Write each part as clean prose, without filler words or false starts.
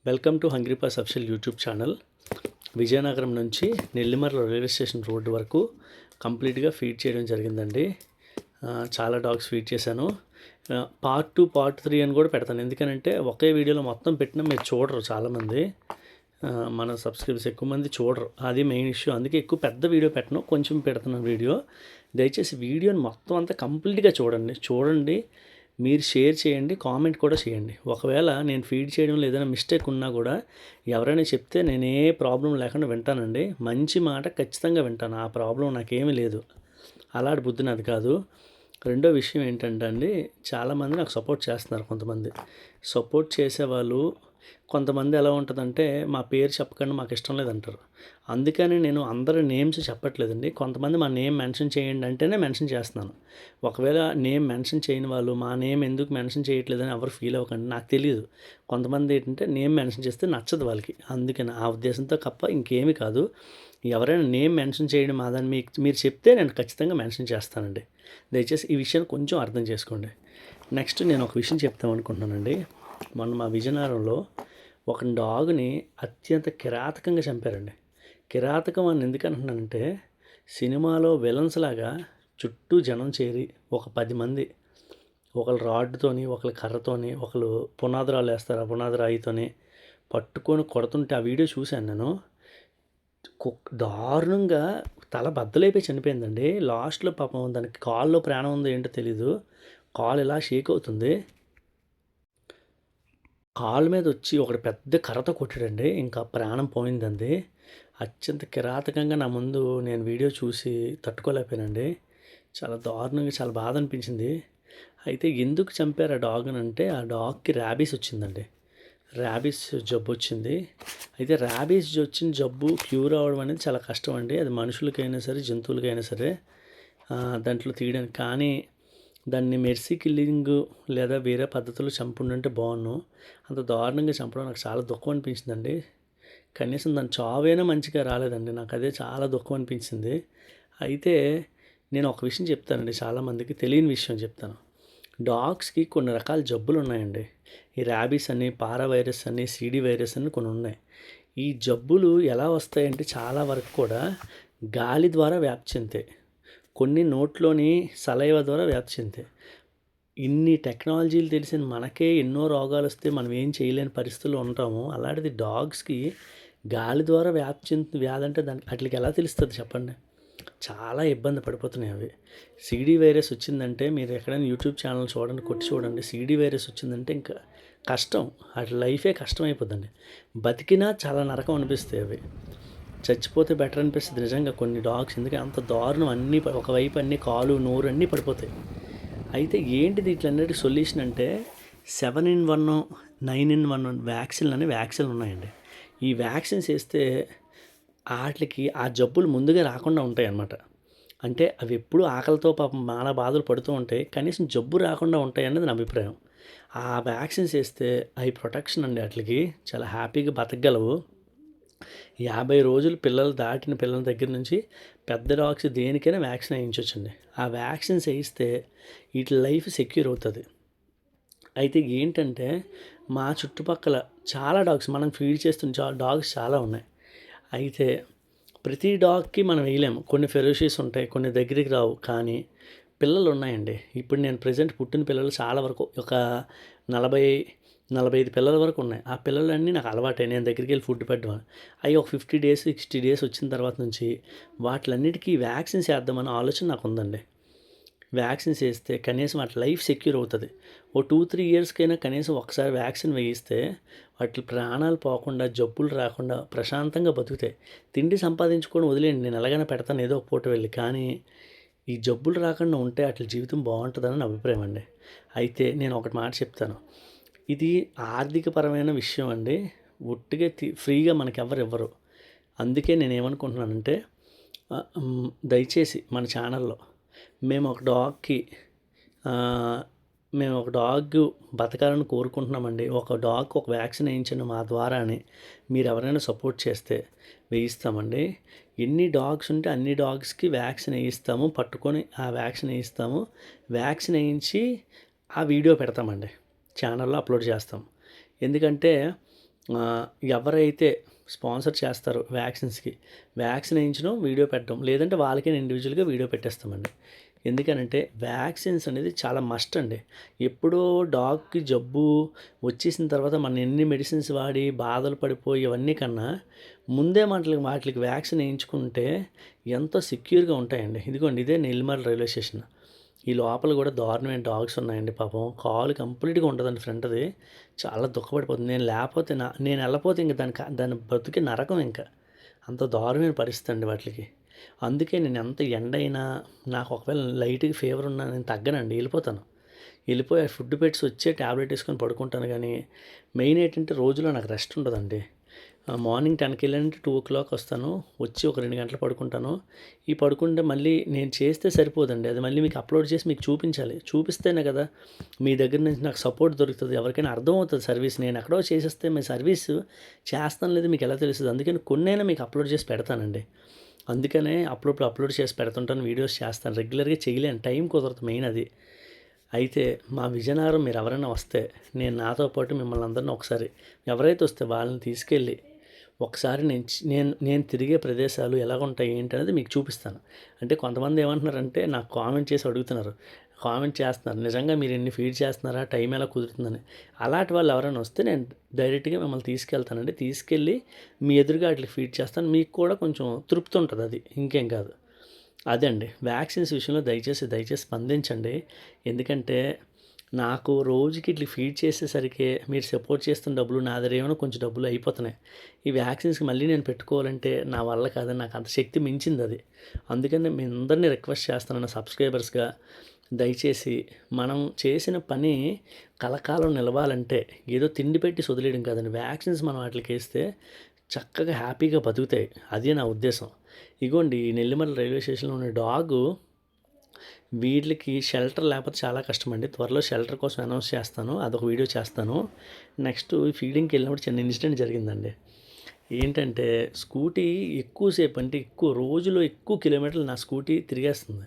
Welcome to hungry pass official YouTube channel. Vizianagaram నుంచి Nellimarla railway station road వరకు కంప్లీట్గా feed చేయడం జరిగిందండి. చాలా డాగ్స్ ఫీడ్ చేశాను. పార్ట్ 2 పార్ట్ 3 అని కూడా పెడతాను. ఎందుకనంటే ఒకే వీడియోలో మొత్తం పెట్టినా మీరు చూడరు చాలామంది. మన సబ్స్క్రైబర్స్ ఎక్కువ మంది చూడరు, అది మెయిన్ ఇష్యూ. అందుకే ఎక్కువ పెద్ద వీడియో పెట్టను, కొంచెం పెడుతున్నాను వీడియో. దయచేసి వీడియోని మొత్తం అంతా కంప్లీట్గా చూడండి. మీరు షేర్ చేయండి, కామెంట్ కూడా చేయండి. ఒకవేళ నేను ఫీడ్ చేయడంలో ఏదైనా మిస్టేక్ ఉన్నా కూడా ఎవరైనా చెప్తే నేను ఏ ప్రాబ్లం లేకుండా వింటానండి. మంచి మాట ఖచ్చితంగా వింటాను, ఆ ప్రాబ్లం నాకేమీ లేదు. అలాంటి బుద్ధి నాది కాదు. రెండో విషయం ఏంటంటే అండి, చాలామంది నాకు సపోర్ట్ చేస్తున్నారు. కొంతమంది సపోర్ట్ చేసేవాళ్ళు, కొంతమంది ఎలా ఉంటుందంటే మా పేరు చెప్పకుండా మాకు ఇష్టం లేదంటారు. అందుకని నేను అందరి నేమ్స్ చెప్పట్లేదండి. కొంతమంది మా నేమ్ మెన్షన్ చేయండి అంటేనే మెన్షన్ చేస్తున్నాను. ఒకవేళ నేమ్ మెన్షన్ చేయని వాళ్ళు మా నేమ్ ఎందుకు మెన్షన్ చేయట్లేదని ఎవరు ఫీల్ అవ్వకండి, నాకు తెలియదు. కొంతమంది ఏంటంటే నేమ్ మెన్షన్ చేస్తే నచ్చదు వాళ్ళకి, అందుకని ఆ ఉద్దేశంతో తప్ప ఇంకేమీ కాదు. ఎవరైనా నేమ్ మెన్షన్ చేయడం అదని మీరు చెప్తే నేను ఖచ్చితంగా మెన్షన్ చేస్తానండి. దయచేసి ఈ విషయాన్ని కొంచెం అర్థం చేసుకోండి. నెక్స్ట్ నేను ఒక విషయం చెప్తాం అనుకుంటున్నానండి. మొన్న మా విజయనగరంలో ఒక డాగ్ని అత్యంత కిరాతకంగా చంపారండి. కిరాతకం అని ఎందుకు అంటున్నానంటే, సినిమాలో విలన్స్ లాగా చుట్టూ జనం చేరి ఒక 10 మంది, ఒకళ్ళు రాడ్తోని, ఒకళ్ళు కర్రతోని, ఒకళ్ళు పునాదురాలు వేస్తారు, ఆ పునాది రాయితోని పట్టుకొని కొడుతుంటే ఆ వీడియో చూశాను నేను. దారుణంగా తల బద్దలైపోయి చనిపోయిందండి. లాస్ట్లో పాపం దానికి కాల్లో ప్రాణం ఉందో ఏంటో తెలీదు, కాలు ఇలా షేక్ అవుతుంది. కాలు మీద వచ్చి ఒకటి పెద్ద కర్రతో కొట్టాడండి, ఇంకా ప్రాణం పోయిందండి. అత్యంత కిరాతకంగా నా ముందు నేను వీడియో చూసి తట్టుకోలేకపోయానండి. చాలా దారుణంగా, చాలా బాధ అనిపించింది. అయితే ఎందుకు చంపారు ఆ డాగ్ని అంటే, ఆ డాగ్కి ర్యాబీస్ వచ్చిందండి. ర్యాబీస్ జబ్బు వచ్చింది. అయితే ర్యాబీస్ వచ్చిన జబ్బు క్యూర్ అవ్వడం అనేది చాలా కష్టం అండి. అది మనుషులకైనా సరే, జంతువులకైనా సరే దాంట్లో తీయడానికి. కానీ దాన్ని మెర్సీ కిల్లింగ్ లేదా వేరే పద్ధతులు చంపుండంటే బాగున్ను. అంత దారుణంగా చంపడం నాకు చాలా దుఃఖం అనిపించిందండి. కనీసం దాని చావైనా మంచిగా రాలేదండి, నాకు అదే చాలా దుఃఖం అనిపించింది. అయితే నేను ఒక విషయం చెప్తానండి, చాలామందికి తెలియని విషయం చెప్తాను. డాగ్స్కి కొన్ని రకాల జబ్బులు ఉన్నాయండి. ఈ ర్యాబీస్ అని, పారా వైరస్ అని, సిడి వైరస్ అని కొన్ని ఉన్నాయి. ఈ జబ్బులు ఎలా వస్తాయంటే చాలా వరకు కూడా గాలి ద్వారా వ్యాప్తి చెందుతాయి, కొన్ని నోట్లోని సలైవ ద్వారా వ్యాప్తి చెందుతాయి. ఇన్ని టెక్నాలజీలు తెలిసిన మనకే ఎన్నో రోగాలు వస్తే మనం ఏం చేయలేని పరిస్థితుల్లో ఉంటాము. అలాంటిది డాగ్స్కి గాలి ద్వారా వ్యాప్తి చెందుతుంది వ్యాధి అంటే దానికి వాటికి ఎలా తెలుస్తుంది చెప్పండి? చాలా ఇబ్బంది పడిపోతున్నాయి అవి. సిడి వైరస్ వచ్చిందంటే మీరు ఎక్కడైనా యూట్యూబ్ ఛానల్ చూడండి, కొట్టి చూడండి. సిడి వైరస్ వచ్చిందంటే ఇంకా కష్టం, వాటి లైఫే కష్టం అయిపోద్దండి. బతికినా చాలా నరకం అనిపిస్తాయి అవి. చచ్చిపోతే బెటర్ అనిపిస్తుంది నిజంగా కొన్ని డాగ్స్. ఎందుకంటే అంత దారుణం, అన్నీ ఒకవైపు అన్నీ కాలు నోరు అన్నీ పడిపోతాయి. అయితే ఏంటిది ఇట్లన్నిటికీ సొల్యూషన్ అంటే 7-in-1 9-in-1 వ్యాక్సిన్లు ఉన్నాయండి. ఈ వ్యాక్సిన్స్ వేస్తే వాటికి ఆ జబ్బులు ముందుగా రాకుండా ఉంటాయి అన్నమాట. అంటే అవి ఎప్పుడు ఆకలితో పాపం చాలా బాధలు పడుతూ ఉంటాయి, కనీసం జబ్బు రాకుండా ఉంటాయి అన్నది నా అభిప్రాయం. ఆ వ్యాక్సిన్స్ వేస్తే అవి ప్రొటెక్షన్ అండి, వాటికి చాలా హ్యాపీగా బతకగలవు. 50 రోజులు పిల్లలు దాటిన పిల్లల దగ్గర నుంచి పెద్ద డాగ్స్ దేనికైనా వ్యాక్సిన్ వేయించవచ్చండి. ఆ వ్యాక్సిన్స్ వేయిస్తే వీటి లైఫ్ సెక్యూర్ అవుతుంది. అయితే ఏంటంటే మా చుట్టుపక్కల చాలా డాగ్స్ మనం ఫీడ్ చేస్తున్న డాగ్స్ చాలా ఉన్నాయి. అయితే ప్రతి డాగ్కి మనం వేయలేము, కొన్ని ఫెరోషియస్ ఉంటాయి, కొన్ని దగ్గరికి రావు. కానీ పిల్లలు ఉన్నాయండి. ఇప్పుడు నేను ప్రెజెంట్ పుట్టిన పిల్లలు చాలా వరకు ఒక 40-45 పిల్లల వరకు ఉన్నాయి. ఆ పిల్లలన్నీ నాకు అలవాటే, నేను దగ్గరికి వెళ్ళి ఫుడ్ పెట్టడం. అవి ఒక 50 డేస్ 60 డేస్ వచ్చిన తర్వాత నుంచి వాటిలన్నిటికీ వ్యాక్సిన్స్ వేద్దామన్న ఆలోచన నాకు ఉందండి. వ్యాక్సిన్స్ వేస్తే కనీసం వాటి లైఫ్ సెక్యూర్ అవుతుంది. ఓ 2-3 ఇయర్స్కైనా కనీసం ఒకసారి వ్యాక్సిన్ వేయిస్తే వాటి ప్రాణాలు పోకుండా, జబ్బులు రాకుండా ప్రశాంతంగా బతుకుతాయి. తిండి సంపాదించుకొని వదిలేయండి, నేను ఎలాగైనా పెడతాను ఏదో ఒక పూట వెళ్ళి. కానీ ఈ జబ్బులు రాకుండా ఉంటే వాటి జీవితం బాగుంటుందని నా అభిప్రాయం అండి. అయితే నేను ఒకటి మాట చెప్తాను, ఇది ఆర్థికపరమైన విషయం అండి. ఒట్టిగా ఫ్రీగా మనకి ఎవరు ఇవ్వరు. అందుకే నేను ఏమనుకుంటున్నానంటే, దయచేసి మన ఛానల్లో మేము ఒక డాగ్ బతకాలని కోరుకుంటున్నామండి. ఒక డాగ్ ఒక వ్యాక్సిన్ వేయించండి మా ద్వారా అని మీరు ఎవరైనా సపోర్ట్ చేస్తే వేయిస్తామండి. ఎన్ని డాగ్స్ ఉంటే అన్ని డాగ్స్కి వ్యాక్సిన్ వేయిస్తాము, పట్టుకొని ఆ వ్యాక్సిన్ వేయిస్తాము. వ్యాక్సిన్ వేయించి ఆ వీడియో పెడతామండి, ఛానల్లో అప్లోడ్ చేస్తాం. ఎందుకంటే ఎవరైతే స్పాన్సర్ చేస్తారో వ్యాక్సిన్ వేయించడం, వీడియో పెట్టడం, లేదంటే వాళ్ళకే ఇండివిజువల్గా వీడియో పెట్టేస్తామండి. ఎందుకనంటే వ్యాక్సిన్స్ అనేది చాలా మస్ట్ అండి. ఎప్పుడో డాగ్కి జబ్బు వచ్చేసిన తర్వాత మనం ఎన్ని మెడిసిన్స్ వాడి బాధలు పడిపోయి ఇవన్నీ కన్నా ముందే వాటికి వ్యాక్సిన్ వేయించుకుంటే ఎంతో సెక్యూర్గా ఉంటాయండి. ఇదిగోండి ఇదే నెల్లిమర్ల రైల్వే స్టేషన్. ఈ లోపల కూడా దారుణమైన డాగ్స్ ఉన్నాయండి పాపం. కాలు కంప్లీట్గా ఉంటుందండి ఫ్రంట్ది. చాలా దుఃఖపడిపోతుంది. నేను వెళ్ళపోతే ఇంక దాని బతుకే నరకం ఇంకా. అంత దారుణమైన పరిస్థితి అండి వాటికి. అందుకే నేను ఎంత ఎండైనా నాకు ఒకవేళ లైట్గా ఫీవర్ ఉన్నా నేను తగ్గనండి, వెళ్ళిపోతాను. వెళ్ళిపోయి ఫుడ్ పెట్టి వచ్చే ట్యాబ్లెట్ వేసుకొని పడుకుంటాను. కానీ మెయిన్ ఏంటంటే రోజులో నాకు రెస్ట్ ఉండదండి. మార్నింగ్ 10కి వెళ్ళానంటే 2 o'clock వస్తాను. వచ్చి ఒక 2 గంటలు పడుకుంటాను. పడుకుంటే మళ్ళీ నేను చేస్తే సరిపోదండి. అది మళ్ళీ మీకు అప్లోడ్ చేసి మీకు చూపించాలి. చూపిస్తేనే కదా మీ దగ్గర నుంచి నాకు సపోర్ట్ దొరుకుతుంది. ఎవరికైనా అర్థమవుతుంది సర్వీస్. నేను ఎక్కడో చేసేస్తే మీ సర్వీస్ చేస్తాను లేదు మీకు ఎలా తెలుస్తుంది. అందుకని కొన్నైనా మీకు అప్లోడ్ చేసి పెడతానండి. అందుకనే అప్లోడ్ చేసి పెడుతుంటాను, వీడియోస్ చేస్తాను. రెగ్యులర్గా చేయలేను, టైం కుదరదు, మెయిన్ అది. అయితే మా విజయనగరం మీరు ఎవరైనా వస్తే నాతో పాటు మిమ్మల్ని అందరినీ ఒకసారి ఎవరైతే వస్తే వాళ్ళని తీసుకెళ్ళి ఒకసారి నేను తిరిగే ప్రదేశాలు ఎలా ఉంటాయి ఏంటనేది మీకు చూపిస్తాను. అంటే కొంతమంది ఏమంటున్నారంటే నాకు కామెంట్ చేస్తున్నారు, నిజంగా మీరు ఎన్ని ఫీడ్ చేస్తున్నారా, టైం ఎలా కుదురుతుందని. అలాంటి వాళ్ళు ఎవరైనా వస్తే నేను డైరెక్ట్గా మిమ్మల్ని తీసుకెళ్తానండి. తీసుకెళ్ళి మీ ఎదురుగా వాటికి ఫీడ్ చేస్తాను. మీకు కూడా కొంచెం తృప్తి ఉంటుంది, అది ఇంకేం కాదు. అదే అండి, వ్యాక్సిన్స్ విషయంలో దయచేసి స్పందించండి. ఎందుకంటే నాకు రోజుకి ఇట్లా ఫీడ్ చేసేసరికి మీరు సపోర్ట్ చేస్తున్న డబ్బులు నా దగ్గర ఏమైనా కొంచెం డబ్బులు అయిపోతున్నాయి. ఈ వ్యాక్సిన్స్కి మళ్ళీ నేను పెట్టుకోవాలంటే నా వల్ల కాదని, నాకు అంత శక్తి మించింది అది. అందుకని మీ అందరినీ రిక్వెస్ట్ చేస్తున్నాను సబ్స్క్రైబర్స్గా, దయచేసి మనం చేసిన పని కలకాలం నిలవాలంటే ఏదో తిండి పెట్టి వదిలేయడం కాదండి. వ్యాక్సిన్స్ మనం వాటికి వేస్తే చక్కగా హ్యాపీగా బతుకుతాయి. అదే నా ఉద్దేశం. ఇగోండి ఈ నెల్లిమర్ల రైల్వే స్టేషన్లో ఉన్న డాగు, వీటికి షెల్టర్ లేకపోతే చాలా కష్టమండి. త్వరలో షెల్టర్ కోసం అనౌన్స్ చేస్తాను, అదొక వీడియో చేస్తాను. నెక్స్ట్ ఫీడింగ్కి వెళ్ళినప్పుడు చిన్న ఇన్సిడెంట్ జరిగిందండి. ఏంటంటే స్కూటీ ఎక్కువసేపు అంటే రోజులో ఎక్కువ కిలోమీటర్లు నా స్కూటీ తిరిగేస్తుంది.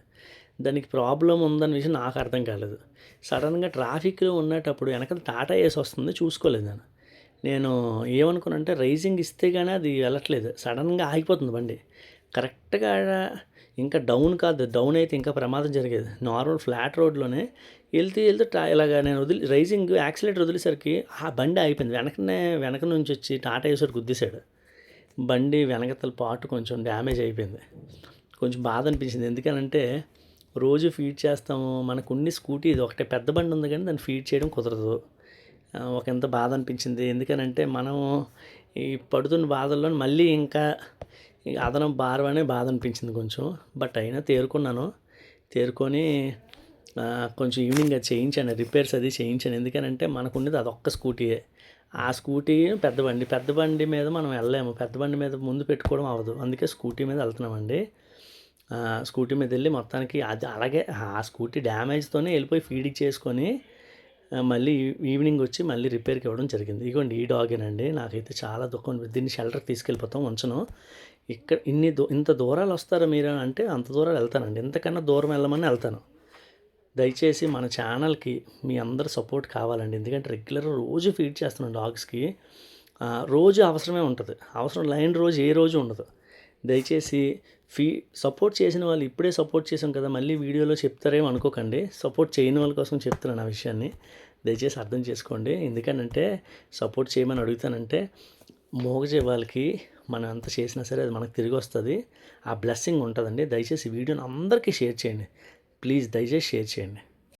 దానికి ప్రాబ్లం ఉందన్న విషయం నాకు అర్థం కాలేదు. సడన్గా ట్రాఫిక్లో ఉన్నప్పుడు వెనకాల టాటా ఏస్ వస్తుంది, చూసుకోలేదు నేను ఏమనుకున్నానంటే రైజింగ్ ఇస్తే కానీ అది వెళ్ళట్లేదు, సడన్గా ఆగిపోతుంది బండి. కరెక్ట్గా ఇంకా డౌన్ అయితే ఇంకా ప్రమాదం జరిగేది. నార్మల్ ఫ్లాట్ రోడ్లోనే వెళ్తూ ఇలాగ నేను రైజింగ్ యాక్సిలేటర్ వదిలేసరికి ఆ బండి ఆగిపోయింది. వెనక నుంచి వచ్చి టాటా ఏసోటి గుద్దేశాడు. బండి వెనకతల పార్ట్ కొంచెం డ్యామేజ్ అయిపోయింది. కొంచెం బాధ అనిపించింది. ఎందుకనంటే రోజు ఫీడ్ చేస్తాము, మనకున్ని స్కూటీ ఇది ఒకటే పెద్ద బండి ఉంది కానీ దాన్ని ఫీడ్ చేయడం కుదరదు. ఎంత బాధ అనిపించింది. ఎందుకనంటే మనం ఈ పడుతున్న బాధల్లో మళ్ళీ ఇంకా అదనం భారం అనే బాధ అనిపించింది కొంచెం. బట్ అయినా తేరుకొని కొంచెం ఈవినింగ్ అది చేయించాను, రిపేర్స్ అది చేయించాను. ఎందుకనంటే మనకున్నది అదొక్క స్కూటీయే. ఆ స్కూటీ పెద్ద బండి మీద మనం వెళ్ళలేము, పెద్ద బండి మీద ముందు పెట్టుకోవడం అవ్వదు. అందుకే స్కూటీ మీద వెళ్తున్నామండి. స్కూటీ మీద వెళ్ళి మొత్తానికి అది అలాగే ఆ స్కూటీ డ్యామేజ్తోనే వెళ్ళిపోయి ఫీడింగ్ చేసుకొని మళ్ళీ ఈవినింగ్ వచ్చి మళ్ళీ రిపేర్కి ఇవ్వడం జరిగింది. ఇగోండి ఈ డాగేనండి. నాకైతే చాలా దుఃఖం. దీన్ని షెల్టర్కి తీసుకెళ్ళిపోతాం, ఉంచను. ఇక్కడ ఇంత దూరాలు వస్తారా మీరు అంటే అంత దూరాలు వెళ్తానండి. ఇంతకన్నా దూరం వెళ్ళమని వెళ్తాను. దయచేసి మన ఛానల్కి మీ అందరు సపోర్ట్ కావాలండి. ఎందుకంటే రెగ్యులర్గా రోజు ఫీడ్ చేస్తున్నాను డాగ్స్కి. రోజు అవసరమే ఉంటుంది, అవసరం లేని రోజు ఏ రోజు ఉండదు. దయచేసి సపోర్ట్ చేసిన వాళ్ళు ఇప్పుడే సపోర్ట్ చేసాం కదా మళ్ళీ వీడియోలో చెప్తారేమో అనుకోకండి. సపోర్ట్ చేయని వాళ్ళ కోసం చెప్తున్నాను ఆ విషయాన్ని, దయచేసి అర్థం చేసుకోండి. ఎందుకనంటే సపోర్ట్ చేయమని అడుగుతానంటే మోగజే వాళ్ళకి మనం ఎంత చేసినా సరే అది మనకు తిరిగి వస్తుంది, ఆ బ్లెస్సింగ్ ఉంటుందండి. దయచేసి వీడియోని అందరికీ షేర్ చేయండి ప్లీజ్, దయచేసి షేర్ చేయండి.